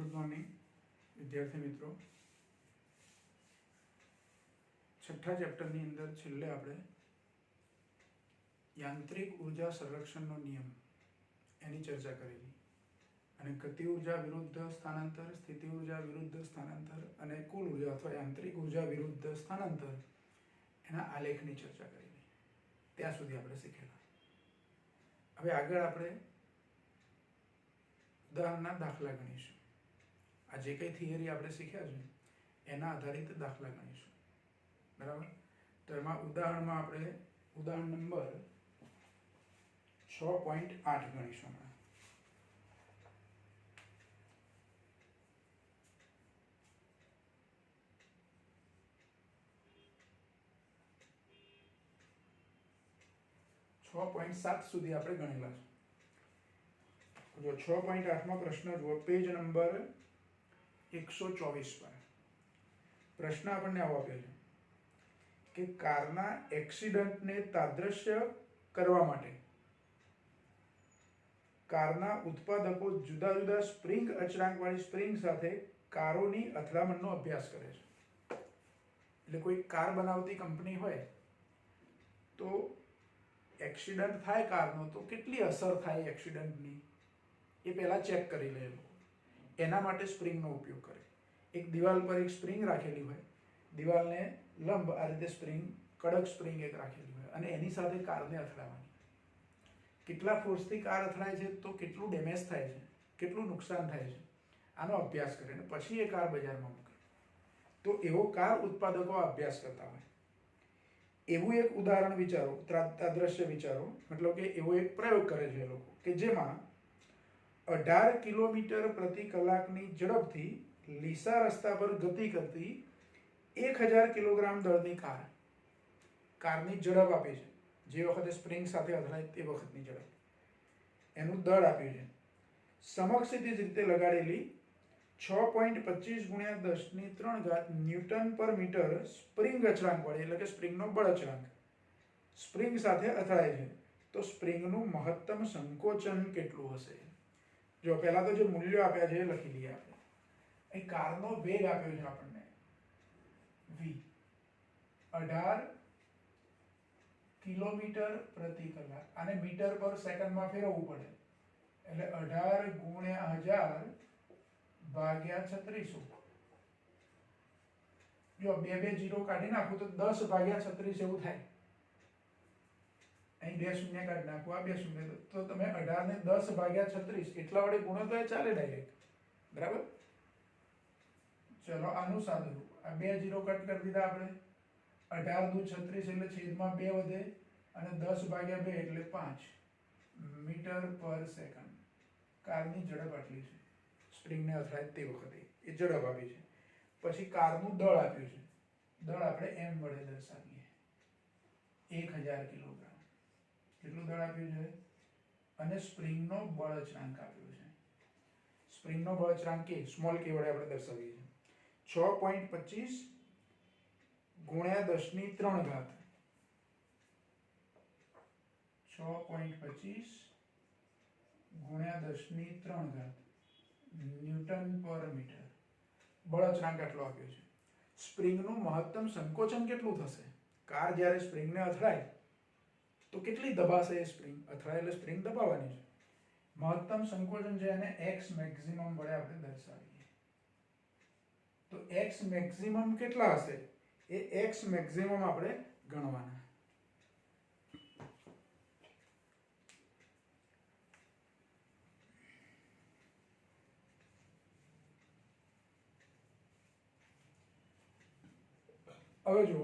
Good morning विद्यार्थी मित्रों। छठा चैप्टरनी अंदर छेल्ले आपणे यांत्रिक ऊर्जा संरक्षणનો नियम એની ચર્ચા કરેલી અને ગતિ ઊર્જા વિરુદ્ધ સ્થાનાંતર, સ્થિતિ ઊર્જા વિરુદ્ધ સ્થાનાંતર અને કુલ ઊર્જા અથવા યાંત્રિક ઊર્જા વિરુદ્ધ સ્થાનાંતર એના આલેખની ચર્ચા કરેલી। ત્યાં સુધી આપણે શીખેલા। હવે આગળ આપણે ઉદાહરણના દાખલા ગણીશું। આ જે કંઈ થિયરી આપણે શીખ્યા છે એના આધારિત દાખલા ગણીશું, બરાબર। તો એમાં ઉદાહરણમાં આપણે ઉદાહરણ નંબર 6.8 ગણીશું હમણાં। छः पॉइंट 7 सुधी आपणे गणेला छे। जो 6.8 में प्रश्न जुओ, पेज नंबर 124 पर प्रश्न आपने आवो आप्यो छे कि कारना एक्सिडेंट ने तादृश्य करवा माटे कारना उत्पादको जुदा जुदा स्प्रिंग अचळांक वाली स्प्रिंग साथे कारोनी અથડામણનો अभ्यास करे छे। એટલે કોઈ કાર બનાવતી કંપની હોય તો एक्सिडेंट थाय कारनो तो केटली असर थाय एक्सिडेंटनी ए पहला चेक करी ले लोको। एना माटे स्प्रिंगनो उपयोग करे। एक दीवाल पर एक स्प्रिंग राखेली होय, दीवालने लंब आ रीते स्प्रिंग, कड़क स्प्रिंग एक राखेली होय अने एनी साथे कारने અથડાવાની। કેટલા ફોર્સથી કાર અથડાય છે તો કેટલું ડેમેજ થાય છે, કેટલું નુકસાન થાય છે, આનો અભ્યાસ કરે અને પછી એ કાર બજારમાં મૂકે। તો એવો કાર ઉત્પાદકો અભ્યાસ કરતા હોય એવું એક ઉદાહરણ વિચારો, તાદૃશ્ય વિચારો, मतलब કે એવો એક પ્રયોગ કરે છે લોકો કે જેમાં 18 કિલોમીટર પ્રતિ કલાકની ઝડપથી લીસા રસ્તા પર ગતિ કરતી 1000 કિલોગ્રામ દળની કારની ઝડપ આપી છે। જે વખતે સ્પ્રિંગ સાથે અથડાય તે વખતની ઝડપ, એનું દળ આપ્યું છે। સમક્ષિતિજ રીતે લગાડેલી 6.25 ગુણ્યા 10⁻³ ન્યૂટન પર મીટર સ્પ્રિંગ અચળાંક વાળી, એટલે કે સ્પ્રિંગનો બળ અચળાંક સ્પ્રિંગ સાથે અથડાય છે તો સ્પ્રિંગનું મહત્તમ સંકોચન કેટલું હશે? જો પહેલા તો જે મૂલ્યો આપ્યા છે એ લખી લઈએ આપણે। અહીં કારનો વેગ આપ્યો છે આપણને v, 18 કિલોમીટર પ્રતિ કલાક, આને મીટર પર સેકન્ડમાં ફેરવવું પડે એટલે 18 ગુણ્યા 1000 ભાગ્યા 3600। જો બે બે જીરો કાઢી નાખું તો 10 ભાગ્યા 36 એવું થાય। અહીં બે શૂન્ય કાઢી નાખું, આ બે શૂન્ય, તો તમે 18 ને 10 ભાગ્યા 36 એટલા વડે ગુણો તો એ ચાલે ડાયરેક્ટ, બરાબર। ચલો આનું સાદું, આ બે જીરો કટ કરી દીધા આપણે। 18 દુ 36 એટલે છેદમાં 2 વધે અને 10 ભાગ્યા 2 એટલે 5 મીટર પર સેકન્ડ। કારની ઝડપ આટલી છે, સ્પ્રિંગને અથડાય તે વખતે એ ઝડપ આપી છે। પછી કારનું દળ આપ્યું છે, દળ આપણે m વડે દર્શાવીએ, 1000 કિલોગ્રામ કેટલું દળ આપ્યું છે અને સ્પ્રિંગનો બળ અચળાંક આપ્યો છે। સ્પ્રિંગનો બળ અચળાંક કે સ્મોલ કે વડે આપણે દર્શાવીએ છીએ 6.25 ગુણ્યા 10⁻³ 6.25 ગુણ્યા 10⁻³ ન્યૂટન પર મીટર બળ અચળાંક આટલો આપ્યો છે। સ્પ્રિંગનું મહત્તમ સંકોચન કેટલું થશે? કાર જ્યારે સ્પ્રિંગને અથડાય તો કેટલી દબાશે એ સ્પ્રિંગ? અથડાય એટલે સ્પ્રિંગ દબાવવાની છે। મહત્તમ સંકોચન છે એને x મેક્સિમમ વડે આપણે દર્શાવીએ તો x મેક્સિમમ કેટલા હશે એ x મેક્સિમમ આપણે ગણવાના। હવે જો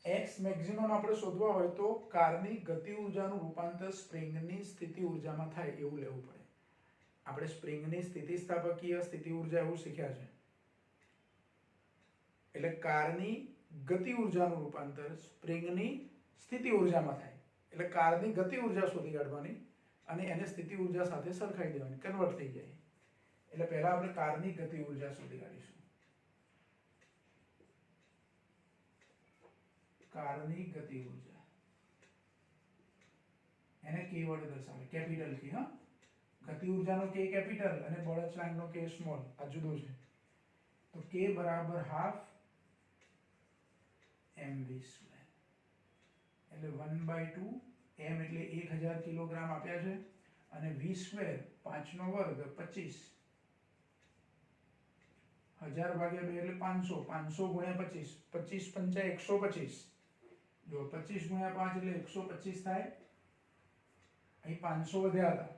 x મેક્સિમમ આપણે શોધવા હોય તો કારની ગતિ ઊર્જાનું રૂપાંતર સ્પ્રિંગની સ્થિતિ ઊર્જામાં થાય એવું લેવું પડે। આપણે સ્પ્રિંગની સ્થિતિસ્થાપકીય સ્થિતિ ઊર્જા એવું શીખ્યા છે, એટલે કારની ગતિ ઊર્જાનું રૂપાંતર સ્પ્રિંગની સ્થિતિ ઊર્જામાં થાય એટલે કારની ગતિ ઊર્જા શોધી કાઢવાની અને એને સ્થિતિ ઊર્જા સાથે સરખાઈ દેવાની, કન્વર્ટ થઈ જાય। એટલે પહેલા આપણે કારની ગતિ ઊર્જા શોધી કાઢીશું। कारनी गति ऊर्जा એને k વડે દર્શાવે, કેપિટલ k, હા, ગતિ ઉર્જાનો k કેપિટલ અને બળ અચળાંકનો k સ્મોલ આ જુદો છે. તો k બરાબર હાફ mv સ્ક્વેર એટલે 1/2 m એટલે 1000 કિલોગ્રામ આપ્યા છે અને v સ્ક્વેર 5 નો વર્ગ 25 1000 ભાગ્યા 2 એટલે 500 500 ગુણ્યા 25 25 પંચા 125 જો 25 ગુણ્યા 5 એટલે 125 થાય. અહીં 500 વધ્યા હતા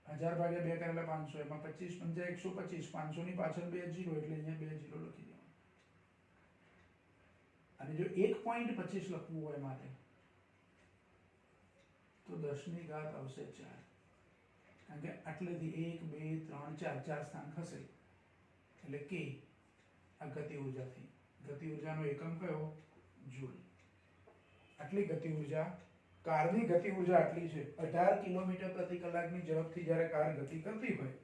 1000 ભાગ્યા 2 કરેલા 500 એમાં 25 પંચા 125 500 ની પાછળ 2 જીરો એટલે અહીંયા 2 જીરો લખી દેવાનું. અને જો 1.25 લખવું હોય મારે તો 10 ની ઘાત આવશે 4 કારણ કે આટલેથી 1 2 3 4 4 સ્થાન ખસે એટલે કે આ ગતિ ઉર્જાથી ગતિ ઉર્જાનો એકમ કયો જૂલ. આટલી ગતિ ઉર્જા કારની ગતિ ઉર્જા આટલી છે 18 કિલોમીટર પ્રતિ કલાકની ઝડપથી જ્યારે કાર ગતિ કરતી હોય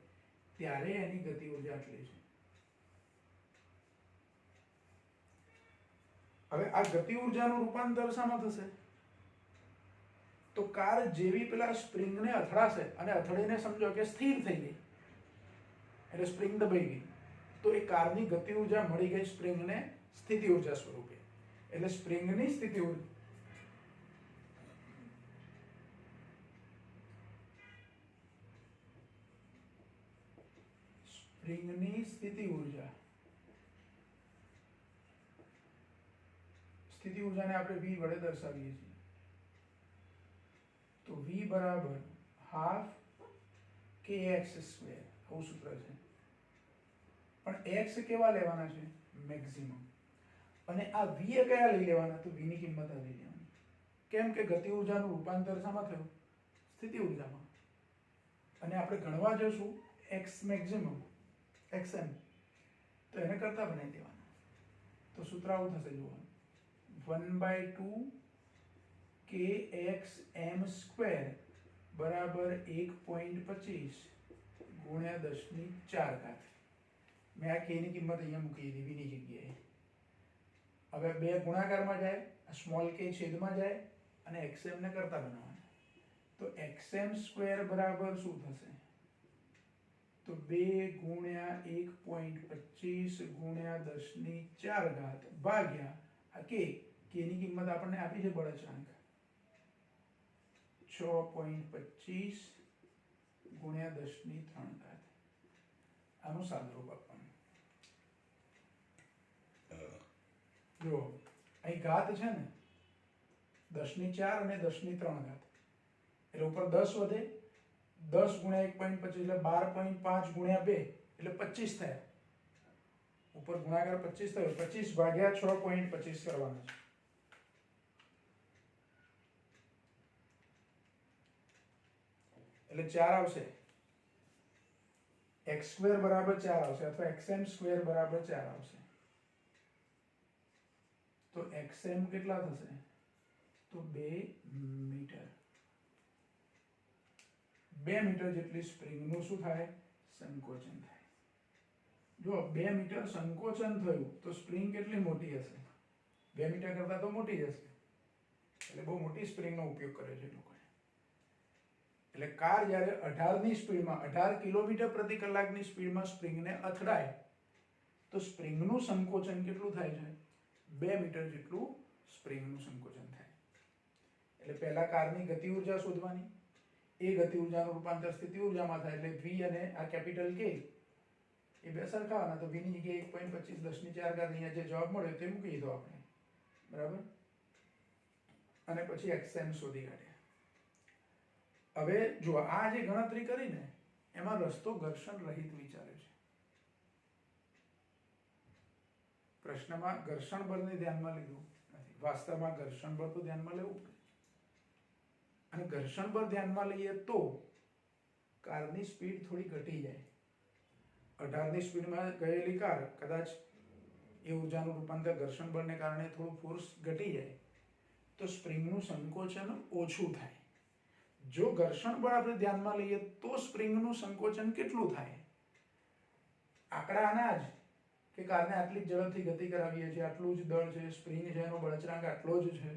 ત્યારે એની ગતિ ઉર્જા આટલી છે. હવે આ ગતિ ઉર્જાનું રૂપાંતર શામાં થશે તો કાર જેવી પેલા સ્પ્રિંગને અથડાશે અને અથડીને સમજો કે સ્થિર થઈ ગઈ એટલે સ્પ્રિંગ દબાઈ ગઈ તો એ કારની ગતિ ઉર્જા મળી ગઈ સ્પ્રિંગને સ્થિતિ ઉર્જા સ્વરૂપે એટલે સ્પ્રિંગની સ્થિતિ ઉર્જા સ્પ્રિંગની સ્થિતિ ઉર્જાને આપણે v વડે દર્શાવીએ છીએ તો v બરાબર હાફ kx સ્ક્વેર આવું સૂત્ર છે. પણ x કેવા લેવાના છે મેક્સિમમ અને આ v કયા લઈ લેવાના તો v ની કિંમત આ લઈ લેવાની. કેમ કે ગતિ ઉર્જાનું રૂપાંતર શામાં થયું સ્થિતિ ઉર્જામાં અને આપણે ગણવા જશું x મેક્સિમમ xm તો એને કરતા બનાવી દેવાના તો સૂત્ર આવું થશે જોવાનું 1/2 kxm સ્ક્વેર બરાબર 1.25 ગુણ્યા 10 ની 4 ઘાત. મેં આ k ની કિંમત અહીંયા મૂકી દીધી v ની જગ્યાએ. હવે બે ગુણાકારમાં જાય સ્મોલ k છેદમાં જાય અને xm ને કરતા બનાવવાના તો xm સ્ક્વેર બરાબર શું થશે તો 2 ગુણ્યા 1.25 ગુણ્યા 10 ની 4 ઘાત ભાગ્યા આ k ની કિંમત આપણને આપી છે બળ અચળાંક 6.25 ગુણ્યા 10 ની 3 ઘાત આનું સાદુરૂપ આપવાનું. જો અહીં ઘાત છે ને 10 ની 4 અને 10 ની 3 ઘાત એટલે ઉપર 10 વધે 10 ગુણ્યા 1.25 એટલે 12.5 ગુણ્યા 2 એટલે 25 થયા ઉપર ગુણાકાર 25 થયો 25 ભાગ્યા 6.25 કરવાના છે એટલે 4 આવશે x સ્ક્વેર બરાબર 4 આવશે અથવા xm સ્ક્વેર બરાબર 4 આવશે. તો xm કેટલા થશે તો 2 મીટર 2 મીટર જેટલી સ્પ્રિંગનું શું થાય સંકોચન થાય. જો 2 મીટર સંકોચન થયું તો સ્પ્રિંગ કેટલી મોટી હશે 2 મીટર કરતા તો મોટી હશે એટલે બહુ મોટી સ્પ્રિંગનો ઉપયોગ કરે છે લોકો. એટલે કાર જ્યારે 18 ની સ્પીડમાં 18 કિલોમીટર પ્રતિ કલાકની સ્પીડમાં સ્પ્રિંગને અથડાય તો સ્પ્રિંગનું સંકોચન કેટલું થાય છે 2 મીટર જેટલું સ્પ્રિંગનું સંકોચન થાય. એટલે પહેલા કારની ગતિ ઉર્જા શોધવાની એ ગતિ ઉર્જાનું રૂપાંતર સ્થિતિ ઉર્જામાં થાય એટલે v અને આ કેપિટલ k એ બે સરખાવાના તો v ની જગ્યાએ 1.25 10 ની 4 ઘાત અહીંયા જે જવાબ મળ્યો તે મૂકી દીધો આપણે બરાબર અને પછી xm શોધી કાઢ્યા. હવે જો આ જે ગણતરી કરીને એમાં રસ્તો ઘર્ષણ રહિત વિચાર્યો છે. પ્રશ્નમાં ઘર્ષણ બળને ધ્યાનમાં લીધું નથી વાસ્તવમાં ઘર્ષણ બળ તો ધ્યાનમાં લેવું પડે અને ઘર્ષણ બળ ધ્યાનમાં લઈએ તો કારની સ્પીડ થોડી ઘટી જાય 18 ની સ્પીડમાં ગયેલી કાર કદાચ એ ઉર્જાનું રૂપાંતર ઘર્ષણ બળને કારણે થોડું ફોર્સ ઘટી જાય તો સ્પ્રિંગનું સંકોચન ઓછું થાય. જો ઘર્ષણ બળ આપણે ધ્યાનમાં લઈએ તો સ્પ્રિંગનું સંકોચન કેટલું થાય આંકડા આના જ કે કારને આટલી જ ઝડપથી ગતિ કરાવીએ છીએ આટલું જ દળ છે સ્પ્રિંગ છે એનો બળચરાંક આટલો જ છે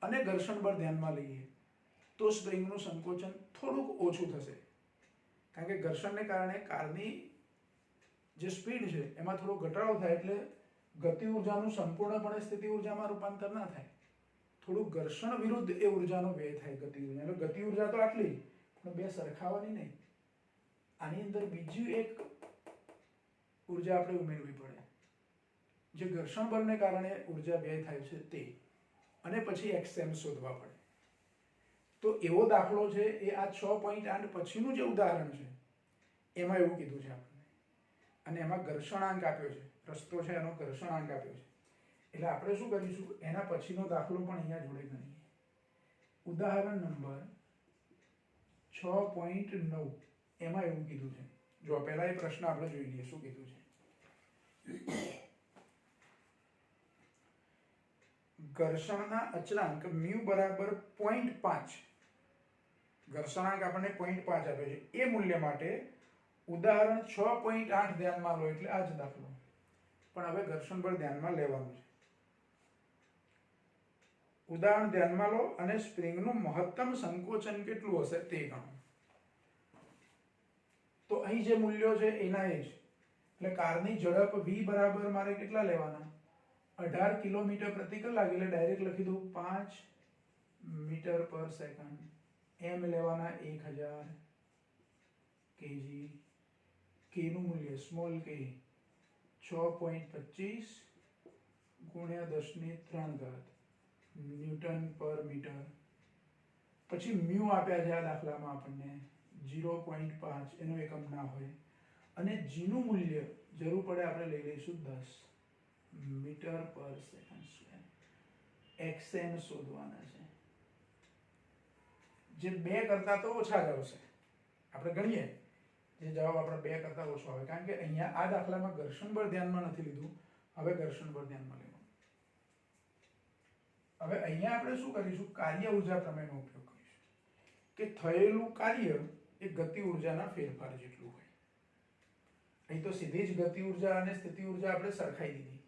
અને ઘર્ષણ બળ ધ્યાનમાં લઈએ તો સ્પ્રિંગનું સંકોચન થોડુંક ઓછું થશે કારણ કે ઘર્ષણને કારણે કારની જે સ્પીડ છે એમાં થોડો ઘટાડો થાય એટલે ગતિ ઉર્જાનું સંપૂર્ણપણે સ્થિતિ ઉર્જામાં રૂપાંતર ના થાય, થોડું ઘર્ષણ વિરુદ્ધ એ ઉર્જાનો વ્યય થાય ગતિ ઉર્જા. એટલે ગતિ ઉર્જા તો આટલી, પણ બે સરખાવાની નહીં. આની અંદર બીજી એક ઉર્જા આપણે ઉમેરવી પડે, જે ઘર્ષણ બળને કારણે ઉર્જા વ્યય થાય છે તે, અને પછી xm શોધવા પડે. તો એવો દાખલો છે એ આ 6.8 પછીનું જે ઉદાહરણ છે એમાં એવું કીધું છે આપણને, અને એમાં ઘર્ષણાંક આપ્યો છે, રસ્તો છે એનો ઘર્ષણાંક આપ્યો છે. એટલે આપણે શું કરીશું, એના પછીનો દાખલો પણ અહીંયા જોડે ગણીએ. ઉદાહરણ નંબર 6.9 એમાં એવું કીધું છે. જો પહેલા એ પ્રશ્ન આપણે જોઈ લઈએ શું કીધું છે. ઘર્ષણના અચળાંક μ બરાબર 0.5, ઘર્ષણાંક આપણને 0.5 આપ્યો છે. એ મૂલ્ય માટે ઉદાહરણ 6.8 ધ્યાનમાં લો, એટલે આ જ દાખલો, પણ હવે ઘર્ષણ બળ ધ્યાનમાં લેવાનું છે. ઉદાહરણ ધ્યાનમાં લો અને સ્પ્રિંગનું મહત્તમ સંકોચન કેટલું હશે તે ગણો. તો અહીં જે મૂલ્યો છે એના એ જ. એટલે કારની ઝડપ v બરાબર મારે કેટલા લેવાના, 18 કિલોમીટર પ્રતિ કલાક, એટલે ડાયરેક્ટ લખી દઉં 5 મીટર પર સેકન્ડ. m લેવાના 1000 kg. k નું મૂલ્ય સ્મોલ k 6.25 ગુણ્યા 10⁻³ ન્યૂટન પર મીટર. પછી મ્યુ આપ્યા છે આ દાખલામાં આપણને 0.5, એનો એકમ ના હોય, અને g નું મૂલ્ય જરૂર પડે આપણે લઈ લઈશું 10 મીટર પર સેકન્ડ સ્ક્વેર. xm શોધવાના છે, જે 2 કરતા તો ઓછા જ આવશે. આપણે ગણીએ જે જવાબ આપણે 2 કરતા ઓછો આવે, કારણ કે અહીંયા આ દાખલામાં ઘર્ષણ બળ ધ્યાનમાં નથી લીધું, હવે ઘર્ષણ બળ ધ્યાનમાં લેવાનું. હવે અહીંયા આપણે શું કરીશું, કાર્ય ઉર્જા પ્રમેયનો ઉપયોગ કરીશું, કે થયેલું કાર્ય એ ગતિ ઉર્જાના ફેરફાર જેટલું હોય. અહીં તો સીધી જ ગતિ ઉર્જા અને સ્થિતિ ઉર્જા આપણે સરખાઈ દીધી,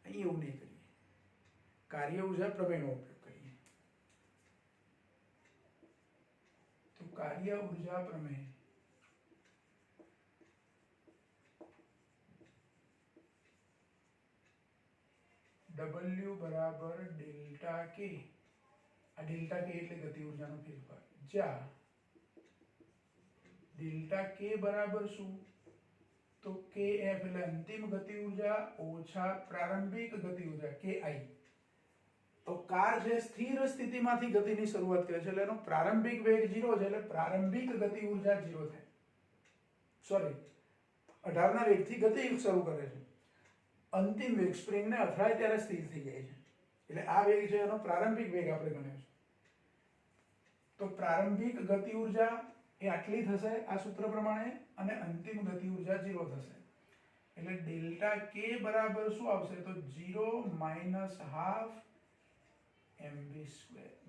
અહીં એવું નહીં કરીએ, કાર્ય ઉર્જા પ્રમેયનો ઉપયોગ કરીએ. તો કાર્ય ઉર્જા પ્રમેય W બરાબર ડેલ્ટા k. આ ડેલ્ટા k એટલે ગતિ ઉર્જાનો ફેરફાર, જ્યાં ડેલ્ટા k બરાબર શું, તો kf એટલે અંતિમ ગતિ ઉર્જા ઓછા પ્રારંભિક ગતિ ઉર્જા ki. તો કાર જે સ્થિર સ્થિતિમાંથી ગતિની શરૂઆત કરે છે, એટલે એનો પ્રારંભિક વેગ 0 છે, એટલે પ્રારંભિક ગતિ ઉર્જા 0 થાય. સોરી, 18 ના વેગથી ગતિ શરૂ કરે છે, અંતિમ વેગ સ્પ્રિંગને અથડાય ત્યારે સ્થિર થઈ જાય છે, એટલે આ વેગ છે એનો પ્રારંભિક વેગ આપણે ગણ્યો છે. તો પ્રારંભિક ગતિ ઉર્જા એ આટલી થશે આ સૂત્ર પ્રમાણે, અને અંતિમ ગતિ ઉર્જા 0 થશે. એટલે ડેલ્ટા k બરાબર શું આવશે, તો 0 - ½ mv².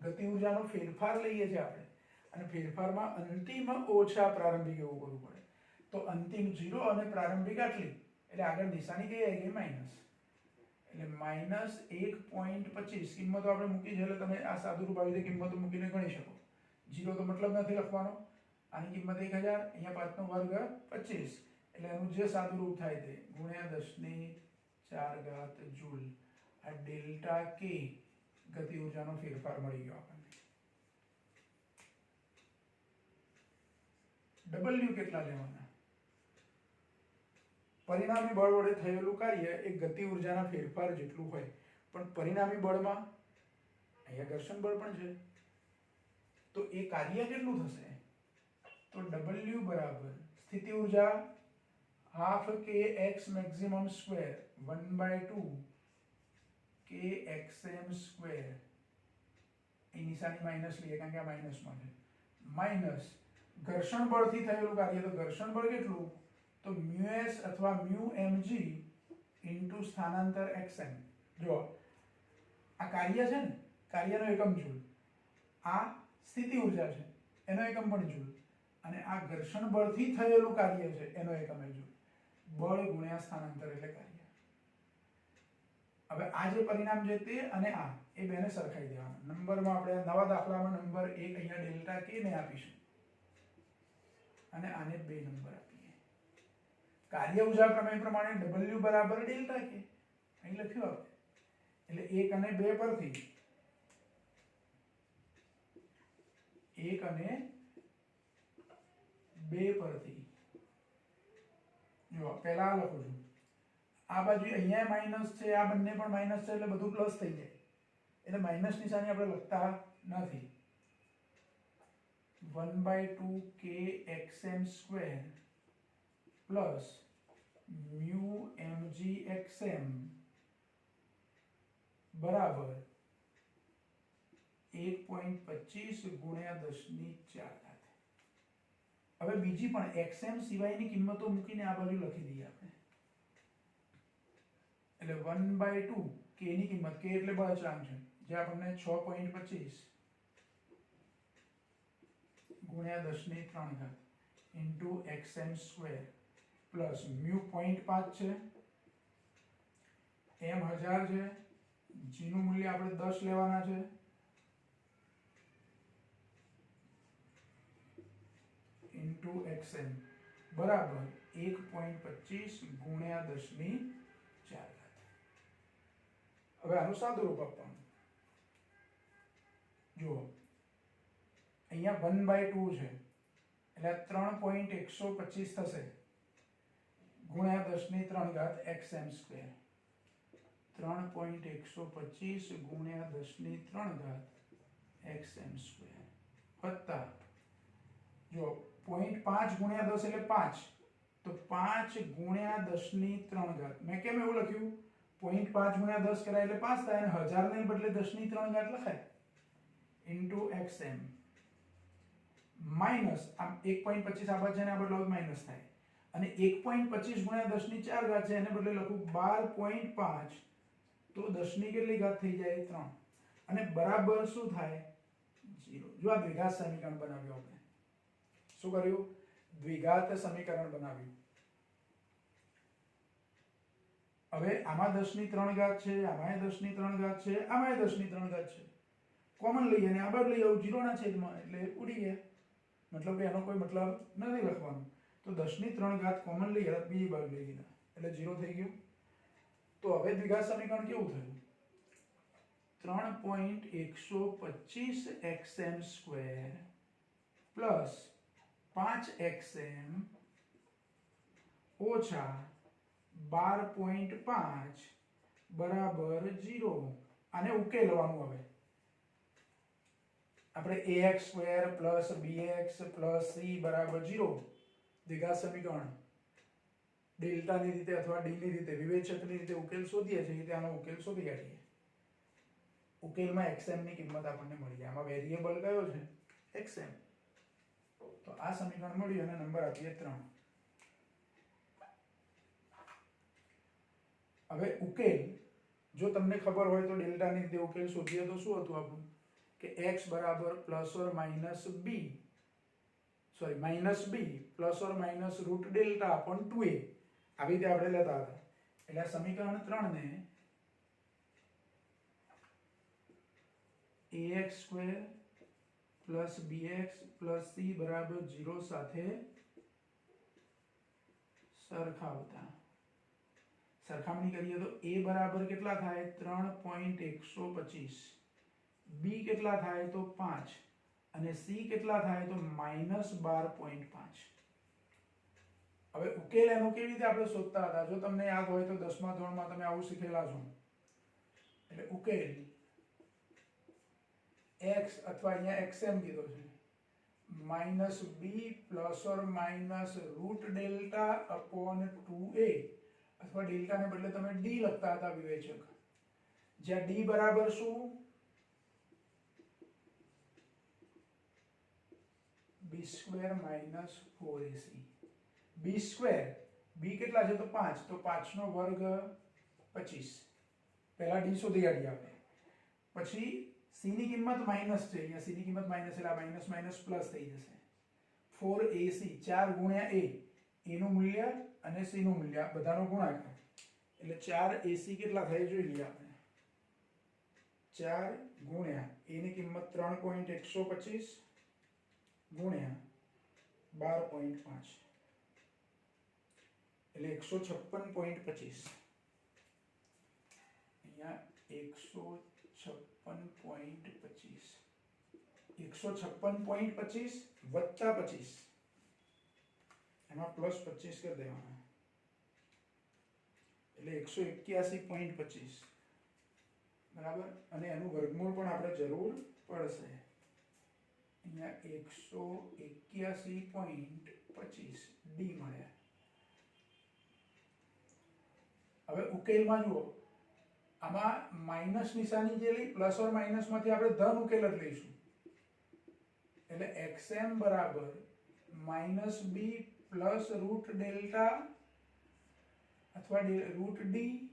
ગતિ ઉર્જાનો ફેરફાર લઈએ છીએ આપણે, અને ફેરફારમાં અંતિમ ઓછા પ્રારંભિક એવું કરવું પડે. તો અંતિમ 0 અને પ્રારંભિક આટલી, એટલે આગળ નિશાની કઈ આવી ગઈ, માઇનસ. એટલે -1.25 કિંમતો આપણે મૂકી છે, એટલે તમે આ સાદુરૂપ આવી રીતે કિંમતો મૂકીને ગણી શકો. 0 તો મતલબ નથી લખવાનો, આની કિંમત 1000, અહીંયા 5 નો વર્ગ 25, એટલે એનું જે સાદુરૂપ થાય તે ગુણ્યા 10⁴ જૂલ. આ ડેલ્ટા k ગતિ ઉર્જાનો ફેરફાર મળી ગયો આપણને. W કેટલા લેવાના, પરિણામી બળ વડે થયેલું કાર્ય એ ગતિ ઉર્જાના ફેરફાર જેટલું હોય, પણ પરિણામી બળમાં અહીંયા ઘર્ષણ બળ પણ છે, તો એ કાર્ય કેટલું થશે, તો W બરાબર સ્થિતિ ઉર્જા ½ kx maximum square 1/2 kxm². એ નિશાની માઇનસ લઈએ કારણ કે આ માઇનસમાં છે, માઇનસ ઘર્ષણ બળથી થયેલું કાર્ય. તો ઘર્ષણ બળ કેટલું, તો μs અથવા μmg ઇન્ટુ સ્થાનાંતર xm. જો આ કાર્ય છે ને, કાર્યનો એકમ જૂલ, આ સ્થિતિ ઉર્જા છે એનો એકમ પણ જૂલ, અને આ ઘર્ષણ બળથી થયેલું કાર્ય છે એનો એકમ એ જૂલ. બળ ગુણ્યા સ્થાનાંતર એટલે કાર્ય. હવે આ જે પરિણામ છે તે અને આ એ બેને સરખાઈ દેવાના. નંબરમાં આપણે નવા દાખલામાં નંબર 1 અહીંયા ડેલ્ટા k ને આપીશું, અને આને 2 નંબર આપીએ. કાર્ય ઊર્જા પ્રમેય પ્રમાણે W બરાબર ડેલ્ટા કે અહીં લખ્યું આપણે એટલે 1 અને 2 પરથી 1 અને 2 પરથી જો પહેલા લખું છું આ બાજુ અહીંયા માઈનસ છે આ બંને પણ માઈનસ છે એટલે બધું પ્લસ થઈ જાય એટલે માઈનસ નિશાની આપણે લખતા નથી 1/2 kxm² પ્લસ mu mgxm બરાબર 1.25 ગુણ્યા 10⁴. હવે બીજી પણ xm સિવાયની કિંમતો મૂકીને આ બાજુ લખી દઈએ આપણે એટલે 1/2 k ની કિંમત k એટલે બળ અચળાંક છે જે આપણને 6.25 ગુણ્યા 10⁻³ ઇન્ટુ xm² પ્લસ મ્યુ 0.5 છે m 1000 છે g નું મૂલ્ય આપણે 10 લેવાના છે ઇન્ટુ xm બરાબર 1.25 ગુણ્યા 10⁴. હવે આનું સાદું રૂપ આપવાનું જુઓ અહીંયા 1/2 છે એટલે 3.125 થશે ગુણ્યા 10⁻³ xm². 3.125 ગુણ્યા 10⁻³ xm² વત્તા જો 0.5 ગુણ્યા 10 એટલે 5 તો 5 ગુણ્યા 10⁻³. મેં કેમ એવું લખ્યું 0.5 ગુણ્યા 10 કરાય એટલે 5 થાય અને 1000 ને બદલે 10⁻³ લખાય ઇન્ટુ xm માઈનસ આમ 1.25 આ બાજુ ને આ બદલાવ માઈનસ થાય અને 1.25 ગુણ્યા 10⁻⁴ છે એને બદલે લખું 12.5 તો 10 ની કેટલી ઘાત થઈ જાય 3 અને બરાબર શું થાય 0. જો આ દ્વિઘાત સમીકરણ બનાવ્યું આપણે શું કર્યું દ્વિઘાત સમીકરણ બનાવ્યું. હવે આમાં 10⁻³ છે આમાં 10⁻³ છે આમાં 10⁻³ છે કોમન લઈએ અને આ બાજુ લઈ આવું 0 ના છેદમાં એટલે ઉડી ગયા મતલબ કે એનો કોઈ મતલબ નથી લખવાનો તો 10⁻³ કોમન લઈએ બીજી બાજુ લઈ લીધા એટલે 0 થઈ ગયું. તો હવે દ્વિઘાત સમીકરણ કેવું થયું 3.125 xm² પ્લસ 5xm ઓછા 12.5 બરાબર 0. આને ઉકેલવાનું હવે આપણે ax² plus bx plus c બરાબર 0 દ્વિઘાત સમીકરણ ડેલ્ટાની રીતે અથવા d ની રીતે વિવેચકની રીતે ઉકેલ શોધીએ છીએ રીતે આનો ઉકેલ શોધી કાઢીએ. ઉકેલમાં xm ની કિંમત આપણને મળી જાય આમાં વેરીએબલ કયો છે xm તો આ સમીકરણ મળ્યું અને નંબર આપીએ 3. હવે ઉકેલ જો તમને ખબર હોય તો ડેલ્ટાની રીતે ઉકેલ શોધીએ તો શું હતું આપણું કે x બરાબર plus or minus b plus or minus root delta upon 2a આવી રીતે આપણે લેતા હતા એટલે આ સમીકરણ 3 ને ax² plus bx plus c બરાબર 0 સાથે સરખામણી કરીએ તો a બરાબર કેટલા થાય 3.125 b કેટલા થાય તો 5 અને c કેટલા થાય તો -12.5. હવે ઉકેલ એનો કેવી રીતે આપણે શોધતા હતા જો તમને યાદ હોય તો 10મા ધોરણમાં તમે આવું શીખેલા છો એટલે ઉકેલ x અથવા અહીંયા xm કીધો છે -b plus or minus root delta upon 2a અથવા ડેલ્ટા ને બદલે તમે d લખતા હતા વિવેચક જ્યાં d બરાબર શું b² minus 4ac b² b કેટલા છે તો 5 તો 5 નો વર્ગ 25 પહેલા d શોધી કાઢીએ આપણે પછી c ની કિંમત માઈનસ છે અહીંયા c ની કિંમત માઈનસ એટલે માઈનસ માઈનસ પ્લસ થઈ જશે 4ac 4 ગુણ્યા a નું મૂલ્ય અને c નું મૂલ્ય બધાનો ગુણાકાર એટલે 4ac કેટલા થાય જોઈ લઈએ આપણે 4 ગુણ્યા a ની કિંમત 3.125 ગુણ્યા 12.5 એટલે 156.25 અહીંયા 156.25 156.25 વત્તા 25 એમાં પ્લસ 25 કરી દેવાના એટલે 181.25 બરાબર અને એનું વર્ગમૂળ પણ આપણે જરૂર પડશે અહીંયા 181.25 ડી મળ્યા હવે ઉકેલમાં જુઓ આમાં માઈનસ નિશાની જે લઈ પ્લસ ઓર માઈનસ માંથી આપણે ધન ઉકેલ જ લઈશું એટલે xm બરાબર -b પ્લસ રૂટ ડેલ્ટા અથવા રૂટ ડી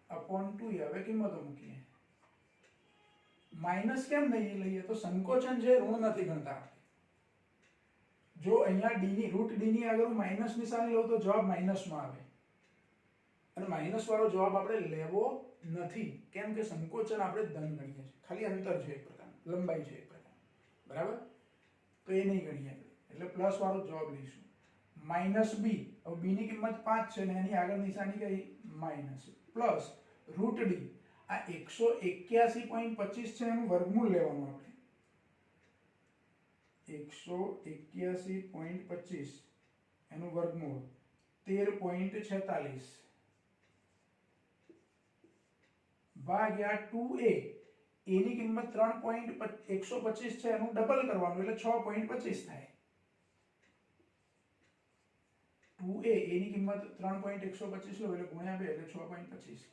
અપોન 2 હવે કિંમતો મૂકીએ માઈનસ કેમ નહીં લઈએ તો સંકોચન છે ઋણ નથી ગણતા જો અહીંયા ડી ની રૂટ ડી ની આગળ માઈનસ નિશાની લઉં તો જવાબ માઈનસમાં આવે અને માઈનસ વાળો જવાબ આપણે લેવો નથી કેમ કે સંકોચન આપણે ધન ગણીએ છીએ ખાલી અંતર છે એક પ્રકારનું લંબાઈ છે એક પ્રકાર બરાબર તો એ નહીં ગણીએ એટલે પ્લસ વાળો જવાબ લઈશું માઈનસ બી હવે બી ની કિંમત 5 છે ને એની આગળ નિશાની કઈ માઈનસ પ્લસ રૂટ ડી આ 181.25 છે એનું વર્ગમૂળ લેવાનું આપણે 181.25 એનું વર્ગમૂળ 13.46 ભાગ્યા 2a એની કિંમત 3.125 છે એનું ડબલ કરવાનું એટલે 6.25 થાય 2a એની કિંમત 3.125 લો એટલે ગુણ્યા 2 એટલે 6.25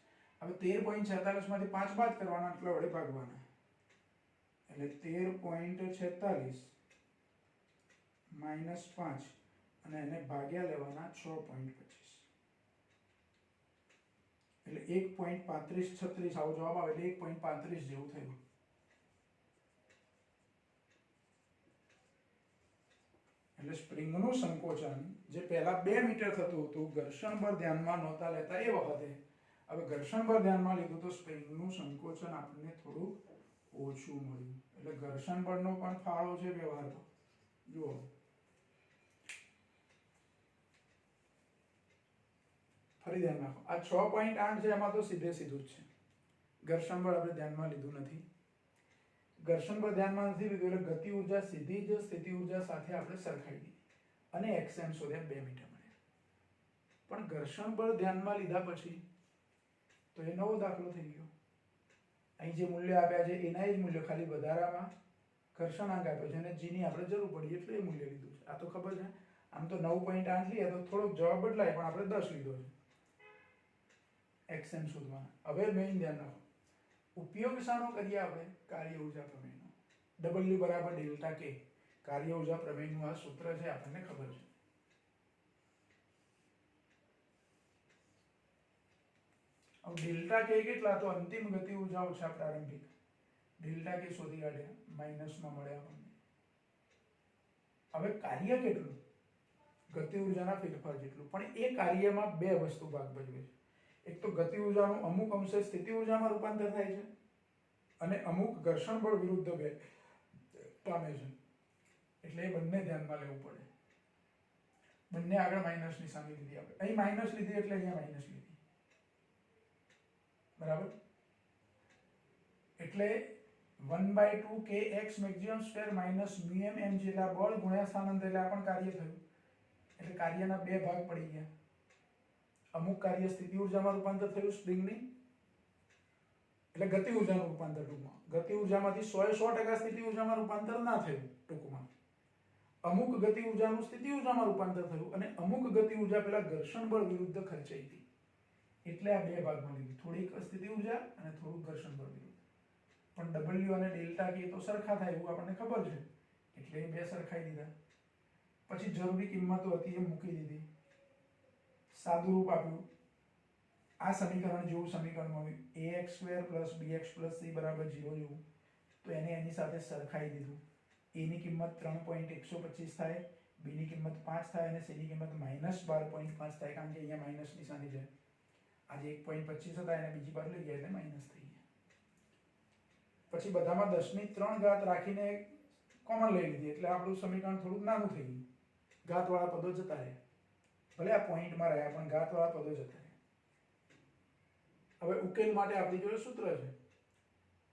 હવે 13.46 માંથી 5 બાદ કરવાના એટલે વડે ભાગવાના એટલે 13.46 માઈનસ 5 અને એને ભાગ્યા લેવાના 6.25 એટલે 1.3536 આવો જવાબ આવે એટલે 1.35 જેવું થયું એટલે સ્પ્રિંગનું સંકોચન જે પહેલા 2 મીટર થતું હતું ઘર્ષણ બળ ધ્યાનમાં નહોતા લેતા એ વખતે હવે ઘર્ષણ બળ ધ્યાનમાં લીધું તો સ્પ્રિંગનું સંકોચન આપણને થોડું ઓછું મળ્યું એટલે ઘર્ષણ બળનો પણ ફાળો છે વ્યવહારમાં જુઓ ફરી ધ્યાન રાખો આ 6.8 છે એમાં તો સીધે સીધું જ છે ઘર્ષણ બળ આપણે ધ્યાનમાં લીધું નથી ઘર્ષણ બળ ધ્યાનમાં નથી લીધું એટલે ગતિ ઊર્જા સીધી જ સ્થિતિ ઊર્જા સાથે આપણે સરખાવી દીધી અને xm શોધ્યા 2 મીટર મળ્યા પણ ઘર્ષણ બળ ધ્યાનમાં લીધા પછી તો એ નવો દાખલો થઈ ગયો અહીં જે મૂલ્ય આપ્યા છે એના જ મૂલ્ય ખાલી વધારામાં ઘર્ષણાંક આપ્યો છે અને g ની આપણે જરૂર પડી એટલે એ મૂલ્ય લીધું છે આ તો ખબર છે આમ તો 9.8 લઈએ તો થોડોક જવાબ બદલાય પણ આપણે 10 લીધો છે xm શોધવાના હવે મેઇન ધ્યાન રાખો ઉપયોગ શાનો કરીએ આપણે કાર્ય ઊર્જા પ્રમેયનો W બરાબર ડેલ્ટા કે કાર્ય ઊર્જા પ્રમેયનું આ સૂત્ર છે આપણને ખબર છે अब डेल्टा के કેટલા તો અંતિમ ગતિ ઊર્જા ઓછા પ્રારંભિક ડેલ્ટા કે શોધી કાઢ્યા માઈનસ માં મળ્યા આપણને હવે કાર્ય કેટલું ગતિ ઊર્જાના ફેરફાર જેટલું પણ એ કાર્યમાં બે વસ્તુ ભાગ ભજવે છે એક તો ગતિ ઊર્જાનું અમુક અંશે સ્થિતિ ઊર્જામાં રૂપાંતર થાય છે અને અમુક ઘર્ષણ બળ વિરુદ્ધ પામે છે એટલે એ બંને ધ્યાનમાં લેવું પડે બંને આગળ માઈનસ નિશાની લીધી આપણે અહીં માઈનસ લીધી એટલે અહીંયા માઈનસ લીધી બરાબર એટલે 1/2 kx maximum square minus μm m જેટલા બળ ગુણ્યા સ્થાનાંતર એટલે આ પણ કાર્ય થયું એટલે કાર્યના બે ભાગ પડી ગયા અમુક કાર્ય સ્થિતિ ઊર્જામાં રૂપાંતર થયું સ્પ્રિંગની એટલે ગતિ ઊર્જાનું રૂપાંતર ટૂંકમાં ગતિ ઊર્જામાંથી 100% સ્થિતિ ઊર્જામાં રૂપાંતર ના થયું ટૂંકમાં અમુક ગતિ ઊર્જાનું સ્થિતિ ઊર્જામાં રૂપાંતર થયું અને અમુક ગતિ ઊર્જા પેલા ઘર્ષણ બળ વિરુદ્ધ ખર્ચાઈ હતી એટલે આ બે ભાગમાં લીધી થોડીક સ્થિતિ ઊર્જા અને થોડું ઘર્ષણ બળ વિરુદ્ધ પણ W અને ડેલ્ટા કે તો સરખા થાય એવું આપણને ખબર છે એટલે એ બે સરખાઈ દીધા પછી જરૂરી કિંમતો હતી એ મૂકી દીધી સાદું રૂપ આપ્યું આ સમીકરણ જેવું સમીકરણ મળ્યું ax² + bx + c = 0 જેવું તો એને એની સાથે સરખાઈ દીધું a ની કિંમત 3.125 થાય b ની કિંમત 5 થાય અને c ની કિંમત -12.5 થાય કારણ કે અહીંયા માઈનસ નિશાની છે આજે 1.25 હતા એને બીજી બાજુ લઈ ગયા એટલે માઈનસ થઈ ગયા પછી બધામાં 10 ની 3 ઘાત રાખીને કોમન લઈ લીધી એટલે આપણું સમીકરણ થોડું નાનું થઈ ગયું. ઘાતવાળા પદો જતા રહે, ભલે આ પોઈન્ટમાં રહ્યા પણ ઘાતવાળા પદો જતા રહે. હવે ઉકેલ માટે આપણી જોડે સૂત્ર છે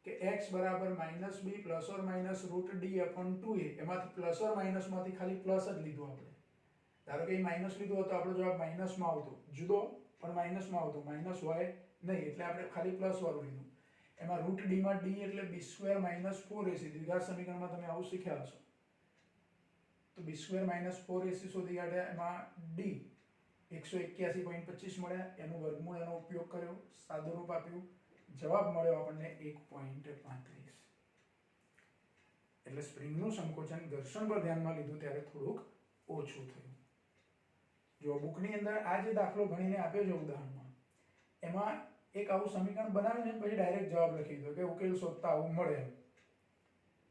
કે x બરાબર -b plus or minus √d/2a. એમાંથી પ્લસ ઓર માઇનસ માંથી ખાલી પ્લસ જ લીધું આપણે. ધારો કે માઇનસ લીધું હતો આપણો જવાબ માઇનસમાં આવતો, જુદો પણ માઇનસમાં આવતો, માઇનસ હોય નહીં એટલે આપણે ખાલી પ્લસ વાળું લીધું. એમાં √d માં d એટલે b² - 4ac. દ્વિઘાત સમીકરણમાં તમે આવું શીખ્યા હશો. તો b² - 4ac શોધી કાઢ્યા. એમાં d 181.25 મળ્યા, એનું વર્ગમૂળ એનો ઉપયોગ કર્યો, સાદુરૂપ આપ્યું, જવાબ મળ્યો આપણને 1.35. એટલે સ્પ્રિંગનું સંકોચન ઘર્ષણ પર ધ્યાનમાં લીધું ત્યારે થોડુંક ઓછું થયું. જો બુકની અંદર આ જે દાખલો ગણીને આપ્યો છે ઉદાહરણમાં, એમાં એક આવું સમીકરણ બનાવીને પછી ડાયરેક્ટ જવાબ લખી દીધો કે ઉકેલ શોધતા આવું મળે એમ,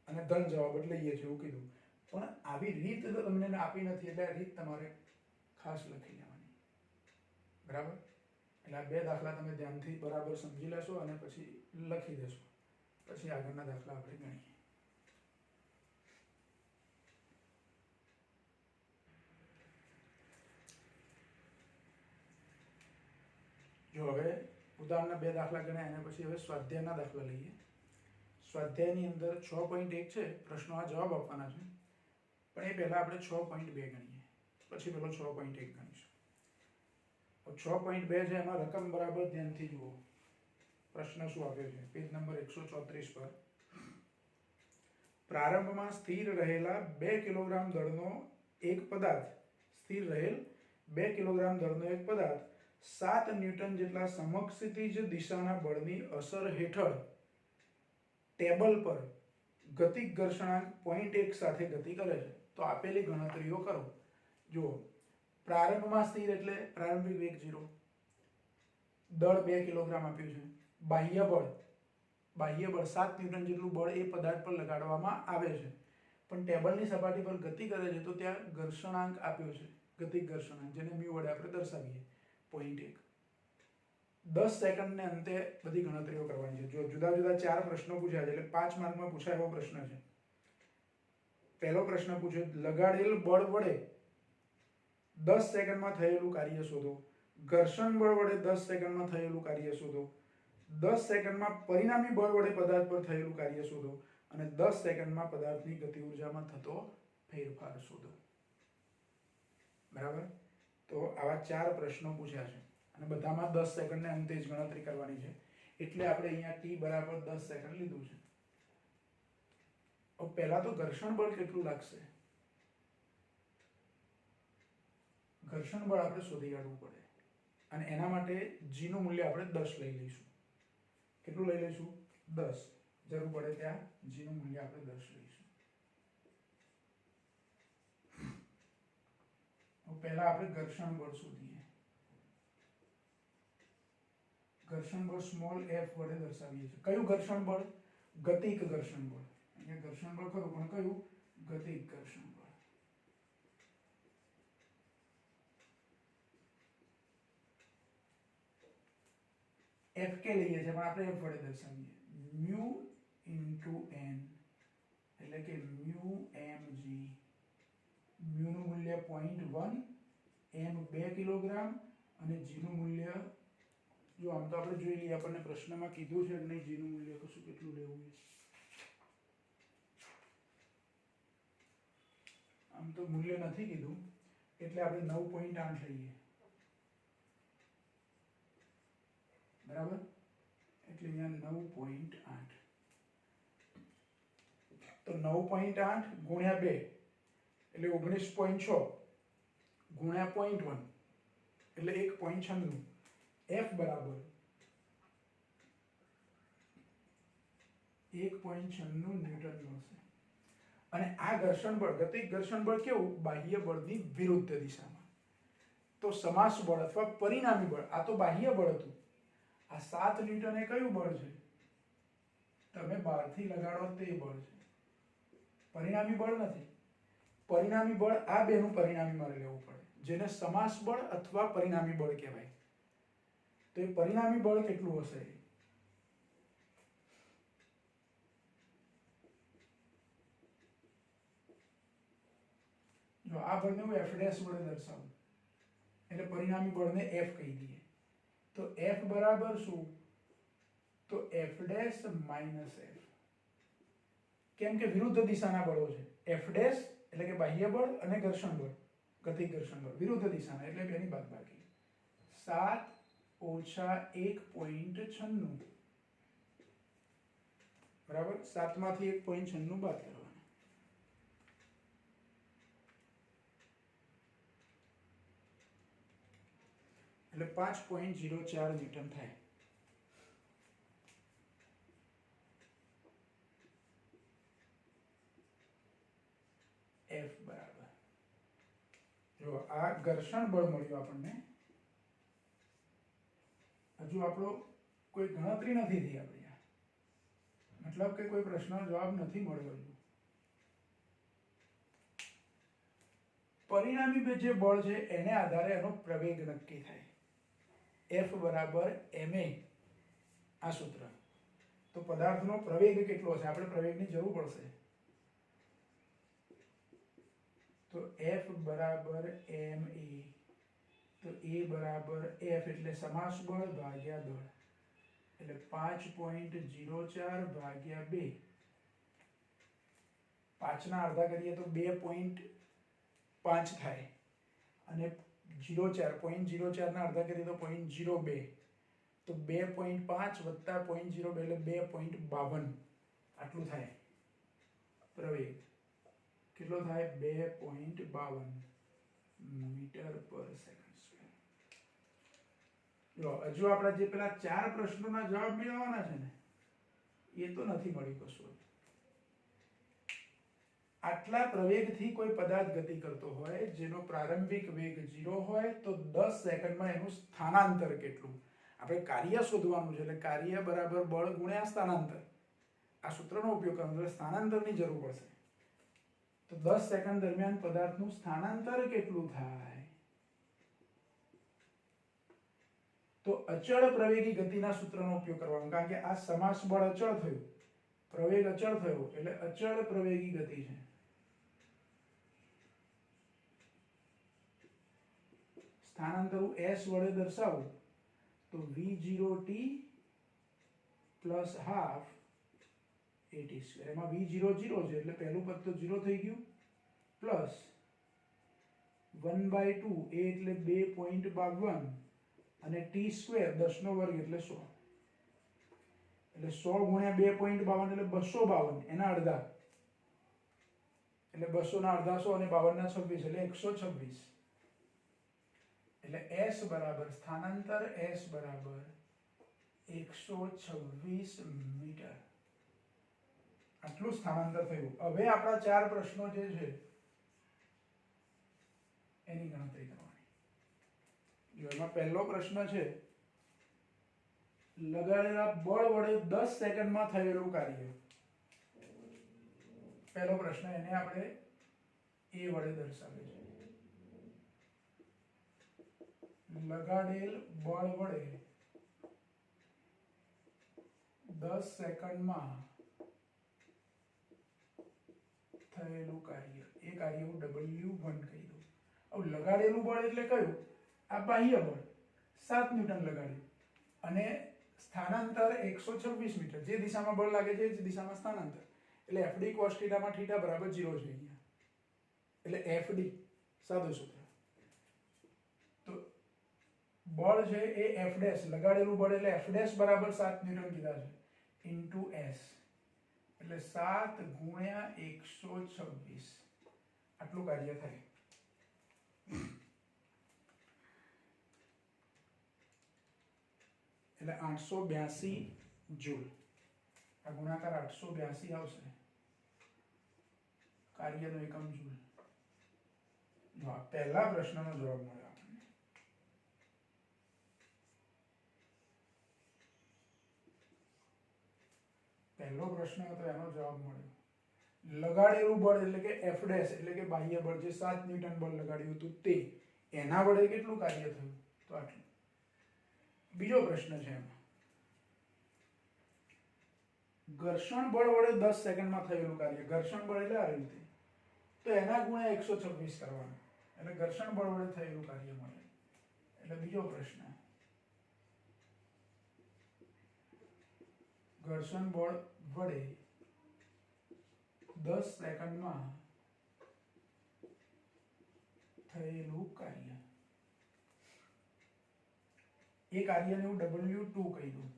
અને ધન જવાબ જ લઈએ છીએ એવું કીધું. પણ આવી રીત તો તમને આપી નથી એટલે આ રીત તમારે ખાસ લખી લેવાની. બરાબર? એટલે આ બે દાખલા તમે ધ્યાનથી બરાબર સમજી લેશો અને પછી લખી દેશો. પછી આગળના દાખલા આપણે ગણીએ. જો હવે ઉદાહરણના બે દાખલા ગણ્યા અને પછી હવે સ્વાધ્યાયના દાખલા લઈએ. સ્વાધ્યાયની અંદર 6.1 છે, પ્રશ્નો આ જવાબ આપવાના છે, પણ એ પહેલા આપણે 6.2 ગણીએ, પછી પેલો 6.1 ગણીશું. 6.2 છે એમાં રકમ બરાબર ધ્યાનથી જુઓ. પ્રશ્ન શું આપ્યો છે પેજ નંબર 134 પર. પ્રારંભમાં સ્થિર રહેલા 2 કિલોગ્રામ દળનો એક પદાર્થ, સ્થિર રહેલ 2 કિલોગ્રામ દળનો એક પદાર્થ 7 ન્યૂટન જેટલા સમક્ષિતિજ દિશાના બળની અસર હેઠળ ટેબલ પર ગતિક ઘર્ષણાંક 0.1 સાથે ગતિ કરે છે. તો આપેલી ગણતરીઓ કરો. જુઓ, પ્રારંભમાં સ્થિર એટલે પ્રારંભિક વેગ 0, દળ 2 કિલોગ્રામ આપ્યું છે, બાહ્ય બળ 7 ન્યૂટન જેટલું બળ એ પદાર્થ પર લગાડવામાં આવે છે, પણ ટેબલની સપાટી પર ગતિ કરે છે તો ત્યાં ઘર્ષણાંક આપ્યો છે, ગતિક ઘર્ષણાંક, જેને μ વડે આપણે દર્શાવીએ 0.1. 10 સેકન્ડને અંતે બધી ગણતરીઓ કરવાની છે. જો જુદા જુદા 4 પ્રશ્નો પૂછ્યા છે એટલે 5 માર્કમાં પૂછાય એવો પ્રશ્ન છે. પહેલો પ્રશ્ન પૂછ્યો, લગાડેલ બળ વડે 10 સેકન્ડમાં થયેલું કાર્ય શોધો. ઘર્ષણ બળ વડે 10 સેકન્ડમાં થયેલું કાર્ય શોધો. 10 સેકન્ડમાં પરિણામી બળ વડે પદાર્થ પર થયેલું કાર્ય શોધો અને 10 સેકન્ડમાં પદાર્થની ગતિ ઊર્જામાં થતો ફેરફાર શોધો. બરાબર? તો આવા 4 પ્રશ્નો પૂછ્યા છે અને બધામાં 10 સેકન્ડને અંતે જ ગણતરી કરવાની છે, એટલે આપણે અહીંયા t બરાબર 10 સેકન્ડ લીધું છે. હવે પહેલા તો ઘર્ષણ બળ કેટલું લાગશે, ઘર્ષણ બળ આપણે શોધી કાઢવું પડે અને એના માટે g નું મૂલ્ય આપણે 10 લઈ લઈશું. કેટલું લઈ લઈશું? 10. જરૂર પડે ત્યાં g નું મૂલ્ય આપણે 10 લઈશું. પહેલા આપણે ઘર્ષણ બળ શોધીએ. ઘર્ષણ બળ સ્મોલ f વડે દર્શાવીએ છીએ. કયું ઘર્ષણ બળ? ગતિક ઘર્ષણ બળ. અહીંયા ઘર્ષણ બળ ખરું પણ કયું? ગતિક ઘર્ષણ બળ. f કે લઈએ છીએ પણ આપણે f વડે દર્શાવીએ. μ * n એટલે કે μ mg. μ નું મૂલ્ય 0.1, m 2 કિલોગ્રામ અને g નું મૂલ્ય, જો આમ તો આપણે જોઈ લઈએ, આપણને પ્રશ્નમાં કીધું છે કે નહીં g નું મૂલ્ય કશું કેટલું લેવું છે. આમ તો મૂલ્ય નથી કીધું એટલે આપણે 9.8 લઈએ. બરાબર? એટલે અહીંયા 9.8. તો 9.8 ગુણ્યા 2 એટલે 19.6 ગુણ્યા 0.1 એટલે 1.96. f બરાબર 1.96 ન્યૂટન મળશે. અને આ ઘર્ષણ બળ, ગતિક ઘર્ષણ બળ કેવું? બાહ્ય બળની વિરુદ્ધ દિશામાં. તો સમાસ બળ અથવા પરિણામી બળ, આ તો બાહ્ય બળ હતું. આ 7 ન્યૂટન એ કયું બળ છે? તમે બહારથી લગાડો તે બળ છે, પરિણામી બળ નથી. પરિણામી બળ આ બેનું પરિણામી મારે લેવું પડે, જેને સમાસ બળ અથવા પરિણામી બળ કહેવાય. તો એ પરિણામી બળ કેટલું હશે? 1 જો આ બળને હું એફ ડેશ વડે દર્શાવું એટલે પરિણામી બળને એફ કહી દઈએ તો એફ બરાબર શું તો એફ ડેશ માઇનસ એફ કેમ કે વિરુદ્ધ દિશાના બળો છે એફ ડેશ એટલે કે બાહ્ય બળ અને ઘર્ષણ બળ ગતિ ઘર્ષણ બળ વિરુદ્ધ દિશાના એટલે બેની બાદબાકી 7 ઓછા 1.96 બરાબર 7 માંથી 1.96 બાદ કરવાનું એટલે 5.04 ન્યૂટન થાય F બરાબર જો આ ઘર્ષણ બળ મળ્યું આપણને હજુ આપણો કોઈ ગણતરી નથી થઈ આપણી મતલબ કે કોઈ પ્રશ્નનો જવાબ નથી મળ્યો હજુ પરિણામી જે બળ છે એને આધારે એનો પ્રવેગ નક્કી થાય F બરાબર ma આ સૂત્ર તો પદાર્થનો પ્રવેગ કેટલો છે આપણે પ્રવેગની જરૂર પડશે તો F બરાબર ma તો A બરાબર F એટલે સમાસ બળ ભાગ્યા દળ એટલે 5.04 ભાગ્યા 2 5 ના અડધા કરીએ તો 2.5 થાય અને 0.04 ના અડધા કરીએ તો 0.02 તો 2.5 વત્તા 0.02 એટલે 2.52 આટલું થાય પ્રવેગ કેટલો થાય 2.52 મીટર પર સેકન્ડ સ્ક્વેર જો હજુ આપણા જે પેલા 4 પ્રશ્નોના જવાબ મેળવવાના છે ને એ તો નથી મળી કશું આટલા પ્રવેગથી કોઈ પદાર્થ ગતિ કરતો હોય જેનો પ્રારંભિક વેગ 0 હોય તો 10 સેકન્ડમાં એનું સ્થાનાંતર કેટલું આપણે કાર્ય શોધવાનું છે એટલે કાર્ય બરાબર બળ ગુણ્યા સ્થાનાંતર આ સૂત્રનો ઉપયોગ કરવાનો એટલે સ્થાનાંતરની જરૂર પડશે તો 10 સેકન્ડ દરમિયાન પદાર્થનું સ્થાનાંતર કેટલું થાય તો અચળ પ્રવેગી ગતિના સૂત્રનો ઉપયોગ કરવાનો કારણ કે આ સમાસ બળ અચળ થયું પ્રવેગ અચળ થયો એટલે અચળ પ્રવેગી ગતિ છે સ્થાનાંતર હું s વડે દર્શાવું તો v0t plus half at square એમાં v0 0 છે એટલે પહેલું પદ તો 0 થઈ ગયું પ્લસ 1/2 a એટલે 2.52 અને t સ્ક્વેર 10 નો વર્ગ એટલે 100 એટલે 100 ગુણ્યા 2.52 એટલે 252 એના અડધા એટલે 200 ના અડધા 100 અને 52 ના 26 એટલે 126 એટલે s બરાબર સ્થાનાંતર s બરાબર 126 મીટર આટલું સ્થાનાંતર થયું હવે આપણા 4 પ્રશ્નો જે છે એની ગણતરી કરવાની જો એમાં પહેલો પ્રશ્ન છે લગાડેલા બળ વડે 10 સેકન્ડમાં થયેલું કાર્ય પહેલો પ્રશ્ન એને આપણે a વડે દર્શાવે છે લગાડેલ બળ વડે 10 સેકન્ડમાં થયેલું કાર્ય એ કાર્ય હું W1 કહી દઉં હવે લગાડેલું બળ એટલે કયું આ બાહ્ય બળ 7 ન્યૂટન લગાડ્યું અને સ્થાનાંતર 126 મીટર જે દિશામાં બળ લાગે છે એ જ દિશામાં સ્થાનાંતર એટલે FD cos θ માં θ બરાબર 0 છે અહીંયા એટલે FD સાદું સૂત્ર તો બળ છે એ F ડેશ લગાડેલું બળ એટલે F ડેશ બરાબર 7 ન્યૂટન કીધા છે ઇન્ટુ S એટલે 7 ગુણ્યા 126 આટલું કાર્ય થાય એટલે 882 જૂલ આ ગુણાકાર 882 આવશે કાર્યનો એકમ જૂલ હા પહેલા પ્રશ્નનો જવાબ મળ્યો આપણને પહેલો પ્રશ્ન હતો એનો જવાબ મળ્યો લગાડેલું બળ એટલે કે F ડેશ એટલે કે બાહ્ય બળ જે 7 ન્યૂટન બળ લગાડ્યું હતું તે એના વડે કેટલું કાર્ય થયું તો આટલું બીજો પ્રશ્ન છે એમાં ઘર્ષણ બળ વડે 10 સેકન્ડમાં થયેલું કાર્ય ઘર્ષણ બળ એટલે આ રીતે તો તો એના ગુણ્યા 126 કરવાનું એટલે ઘર્ષણ બળ વડે થયેલું કાર્ય મળે. એટલે બીજો પ્રશ્ન, ઘર્ષણ બળ વડે 10 સેકન્ડમાં થયેલું કાર્ય. એ કાર્યને હું W2 કહી દઉં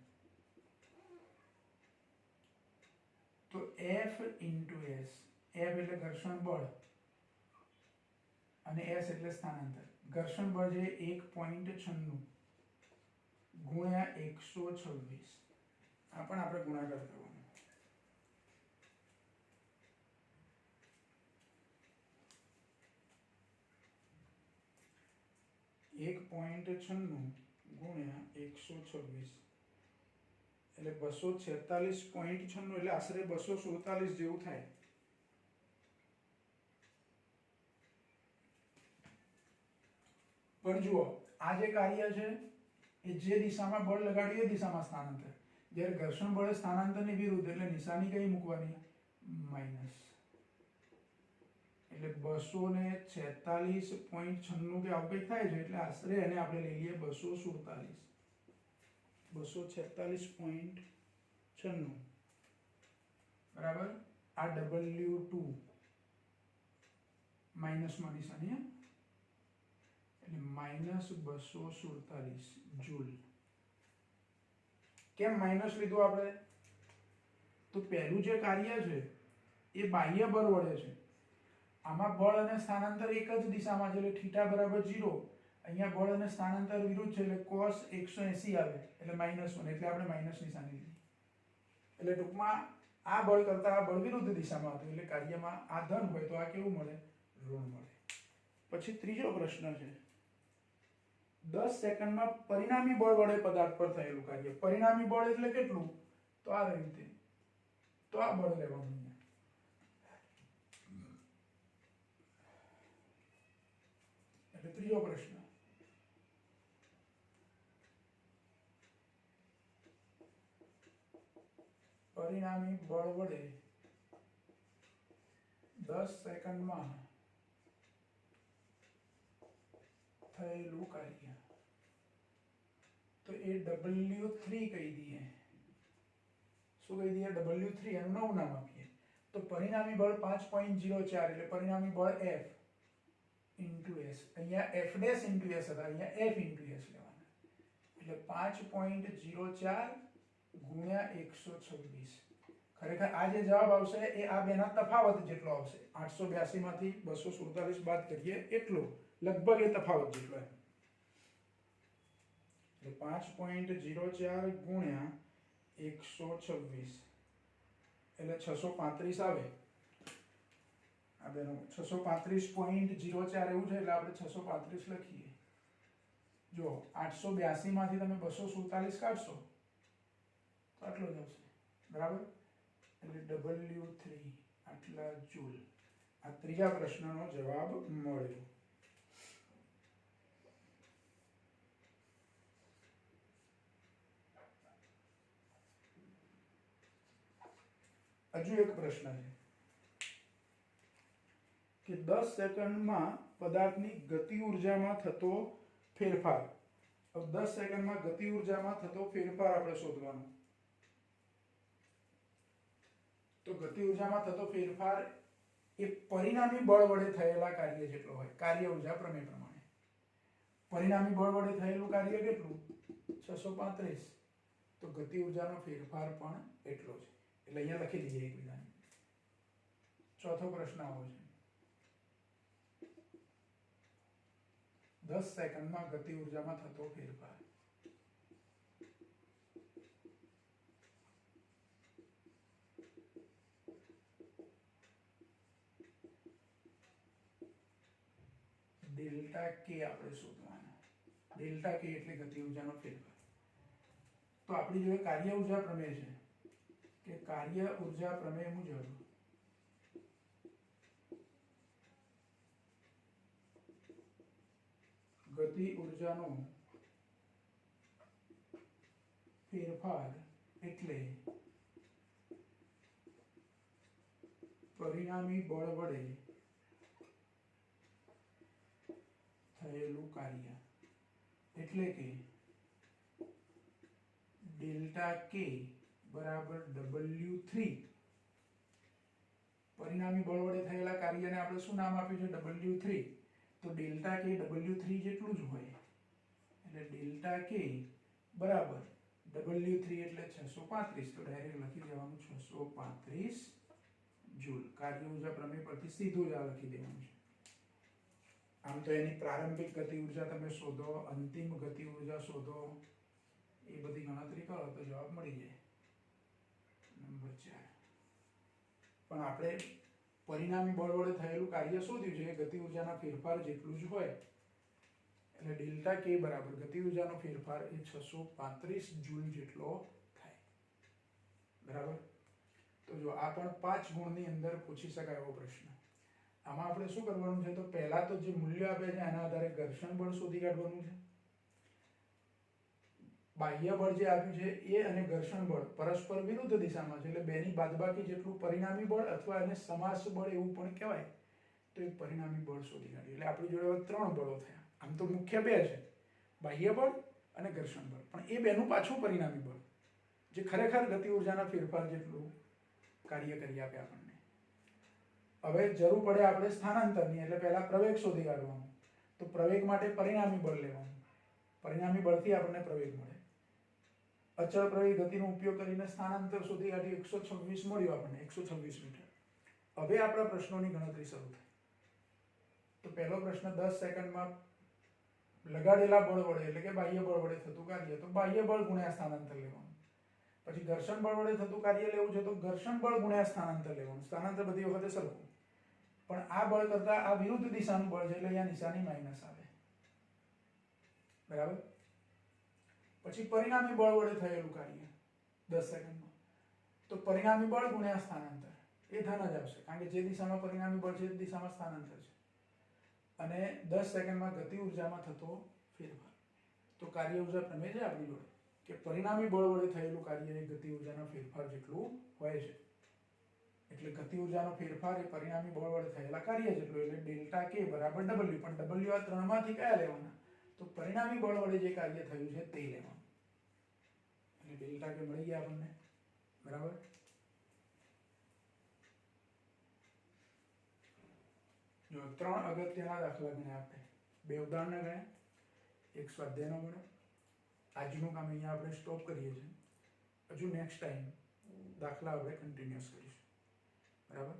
તો F into S. F એટલે ઘર્ષણ બળ અને S એટલે સ્થાનાંતર. ઘર્ષણ બળ જે 1.96 ગુણ્યા 126. આ પણ આપણે ગુણાકાર કરવાનો. 1.96 ગુણ્યા 126 એટલે 246.96 એટલે આશરે 247 જેવું થાય. પણ જુઓ આ જે કાર્ય છે એ જે દિશામાં બળ લગાડ્યું એ દિશામાં સ્થાનાંતર, જ્યારે ઘર્ષણ બળે સ્થાનાંતરની વિરુદ્ધ એટલે નિશાની કઈ મૂકવાની? માઈનસ. એટલે 246.96 કે આવું કંઈક થાય છે એટલે આશરે એને આપણે લઈ લઈએ 246. 246.96 બરાબર. આ W2 માઇનસમાં નિશાની એટલે -247 જૂલ. કેમ માઇનસ લીધું આપણે? તો પહેલું જે કાર્ય છે એ બાહ્ય બળ વડે છે. આમાં બળ અને સ્થાનાંતર એક જ દિશામાં છે એટલે θ બરાબર 0. અહીંયા બળ અને સ્થાનાંતર વિરુદ્ધ છે એટલે cos 180 આવે એટલે -1 એટલે આપણે માઇનસ નિશાની લીધી. એટલે ટૂંકમાં આ બળ કરતા આ બળ વિરુદ્ધ દિશામાં હતું એટલે કાર્યમાં આ ધન હોય તો આ કેવું મળે? ઋણ મળે. પછી ત્રીજો પ્રશ્ન છે, 10 સેકન્ડમાં પરિણામી બળ વડે પદાર્થ પર થયેલું કાર્ય. પરિણામી બળ એટલે કેટલું? તો આ રીતે. તો આ બળ લેવાનું. એટલે ત્રીજો પ્રશ્ન, પરિણામી બળ વડે 10 સેકન્ડમાં થયેલું કાર્ય. તો એ W3 કહી દઈએ. શું કહી દઈએ? W3 એનું નવું નામ આપીએ. તો પરિણામી બળ 5.04 એટલે પરિણામી બળ F into S. અહીંયા F dash into S હતા, અહીંયા F into S લેવાના. એટલે 5.04 ગુણ્યા 126. ખરેખર આ જે જવાબ આવશે એ આ બેના તફાવત જેટલો આવશે. 882 માંથી 247 બાદ કરીએ એટલો, લગભગ એ તફાવત જેટલો એમ. એટલે 5.04 ગુણ્યા 126 એટલે 635 આવે. આ બેનો 635.04 એવું છે એટલે આપણે 635 લખીએ. જો 882 માંથી તમે 247 કાઢશો તો આટલો જ આવશે. બરાબર. એટલે W3 આટલા જૂલ. આ ત્રીજા પ્રશ્નનો જવાબ મળ્યો. હજુ એક પ્રશ્ન છે કે 10 સેકન્ડમાં પદાર્થની ગતિ ઉર્જામાં થતો ફેરફાર. હવે 10 સેકન્ડમાં ગતિ ઉર્જામાં થતો ફેરફાર આપણે શોધવાનો. તો ગતિ ઉર્જામાં થતો ફેરફાર એ પરિણામી બળ વડે થયેલા કાર્ય જેટલો હોય. કાર્ય ઉર્જા પ્રમેય પ્રમાણે પરિણામી બળ વડે થયેલું કાર્ય કેટલું? 635. તો ગતિ ઉર્જાનો ફેરફાર પણ એટલો જ. એટલે અહીંયા લખી દઈએ એકબીજાને. ચોથો પ્રશ્ન આવો છે, 10 સેકન્ડમાં ગતિ ઉર્જામાં થતો ફેરફાર. ડેલ્ટા કે આપણે શોધવાના. ડેલ્ટા કે એટલે ગતિ ઉર્જાનો ફેરફાર. તો આપણી જોડે કાર્ય ઉર્જા પ્રમેય છે કે કાર્ય ઉર્જા પ્રમેય મુજબ ગતિ ઉર્જાનો ફેરફાર એટલે પરિણામી બળ વડે થયેલું કાર્ય એટલે કે ડેલ્ટા કે બરાબર W3 પરિણામી બળ વડે થયેલા કાર્યને આપણે શું નામ આપ્યું છે W3 તો ડેલ્ટા કે W3 જેટલું જ હોય એટલે ડેલ્ટા કે બરાબર W3 એટલે 635 તો ડાયરેક્ટ લખી દેવાનું 635 જૂલ કાર્ય ઊર્જા પ્રમેય પરથી સીધું જ આ લખી દેવાનું છે આમ તો એની પ્રારંભિક ગતિ ઊર્જા તમે શોધો અંતિમ ગતિ ઊર્જા શોધો એ બધી ગણતરી કરો તો જવાબ મળી જાય નંબર 4 પણ આપણે પરિણામી બળ વડે થયેલું કાર્ય શોધ્યું છે ગતિ ઊર્જાના ફેરફાર જેટલું જ હોય એટલે ડેલ્ટા કે બરાબર ગતિ ઊર્જાનો ફેરફાર એ 635 જૂલ જેટલો થાય બરાબર તો જો આ પણ 5 ગુણની અંદર પૂછી શકાય એવો પ્રશ્ન આમાં આપણે શું કરવાનું છે તો પહેલા તો જે મૂલ્ય આપે છે એના આધારે ઘર્ષણ બળ શોધી કાઢવાનું છે બાહ્ય બળ જે આપ્યું છે એ અને ઘર્ષણ બળ પરસ્પર વિરુદ્ધ દિશામાં છે એટલે બેની બાદબાકી જેટલું પરિણામી બળ અથવા એને સમાસ બળ એવું પણ કહેવાય તો એ પરિણામી બળ શોધી કાઢ્યું એટલે આપણી જોડે 3 બળો થયા આમ તો મુખ્ય 2 છે બાહ્ય બળ અને ઘર્ષણ બળ પણ એ બેનું પાછું પરિણામી બળ જે ખરેખર ગતિ ઊર્જાના ફેરફાર જેટલું કાર્ય કરી આપે આપણને હવે જરૂર પડે આપણે સ્થાનાંતરની એટલે પહેલા પ્રવેગ શોધી કાઢવાનું તો પ્રવેગ માટે પરિણામી બળ લેવાનું પરિણામી બળથી આપણને પ્રવેગ મળે અચળ પ્રવેગ ગતિનો ઉપયોગ કરીને સ્થાનાંતર શોધી કાઢી 126 મળ્યું આપણને 126 મીટર હવે આપણા પ્રશ્નોની ગણતરી શરૂ થાય તો પહેલો પ્રશ્ન 10 સેકન્ડમાં લગાડેલા બળ વડે એટલે કે બાહ્ય બળ વડે થતું કાર્ય તો બાહ્ય બળ ગુણ્યા સ્થાનાંતર લેવાનું પછી ઘર્ષણ બળ વડે થતું કાર્ય લેવું છે તો ઘર્ષણ બળ ગુણ્યા સ્થાનાંતર લેવાનું સ્થાનાંતર બધી વખતે સરખું પણ આ બળ કરતા આ વિરુદ્ધ દિશાનું બળ છે એટલે અહીંયા નિશાની માઈનસ આવે બરાબર પછી પરિણામી બળ વડે થયેલું કાર્ય 10 સેકન્ડમાં તો પરિણામી બળ ગુણ્યા સ્થાનાંતર એ ધન જ આવશે કારણ કે જે દિશામાં પરિણામી બળ છે એ દિશામાં સ્થાનાંતર છે અને 10 સેકન્ડમાં ગતિ ઊર્જામાં થતો ફેરફાર તો કાર્ય ઊર્જા પ્રમેય છે આપણી જોડે કે પરિણામી બળ વડે થયેલું કાર્ય એ ગતિ ઊર્જાના ફેરફાર જેટલું હોય છે એટલે ગતિ ઊર્જાનો ફેરફાર એ પરિણામી બળ વડે થયેલા કાર્ય જેટલું એટલે ડેલ્ટા કે બરાબર W પણ W આ ત્રણમાંથી કયા લેવાના તો પરિણામી બળ વડે જે કાર્ય થયું છે તે લેવાનું એટલે ડેલ્ટા કે મળી ગયા આપણને બરાબર જો 3 અગત્યના દાખલા ગણ્યા આપણે 2 ઉદાહરણ ગણ્યા એક સ્વાધ્યાયનો ગણ્યો આજનું કામ અહીંયા આપણે સ્ટોપ કરીએ છીએ હજુ નેક્સ્ટ ટાઈમ દાખલા આપણે કન્ટિન્યુઅસ કરીશું બરાબર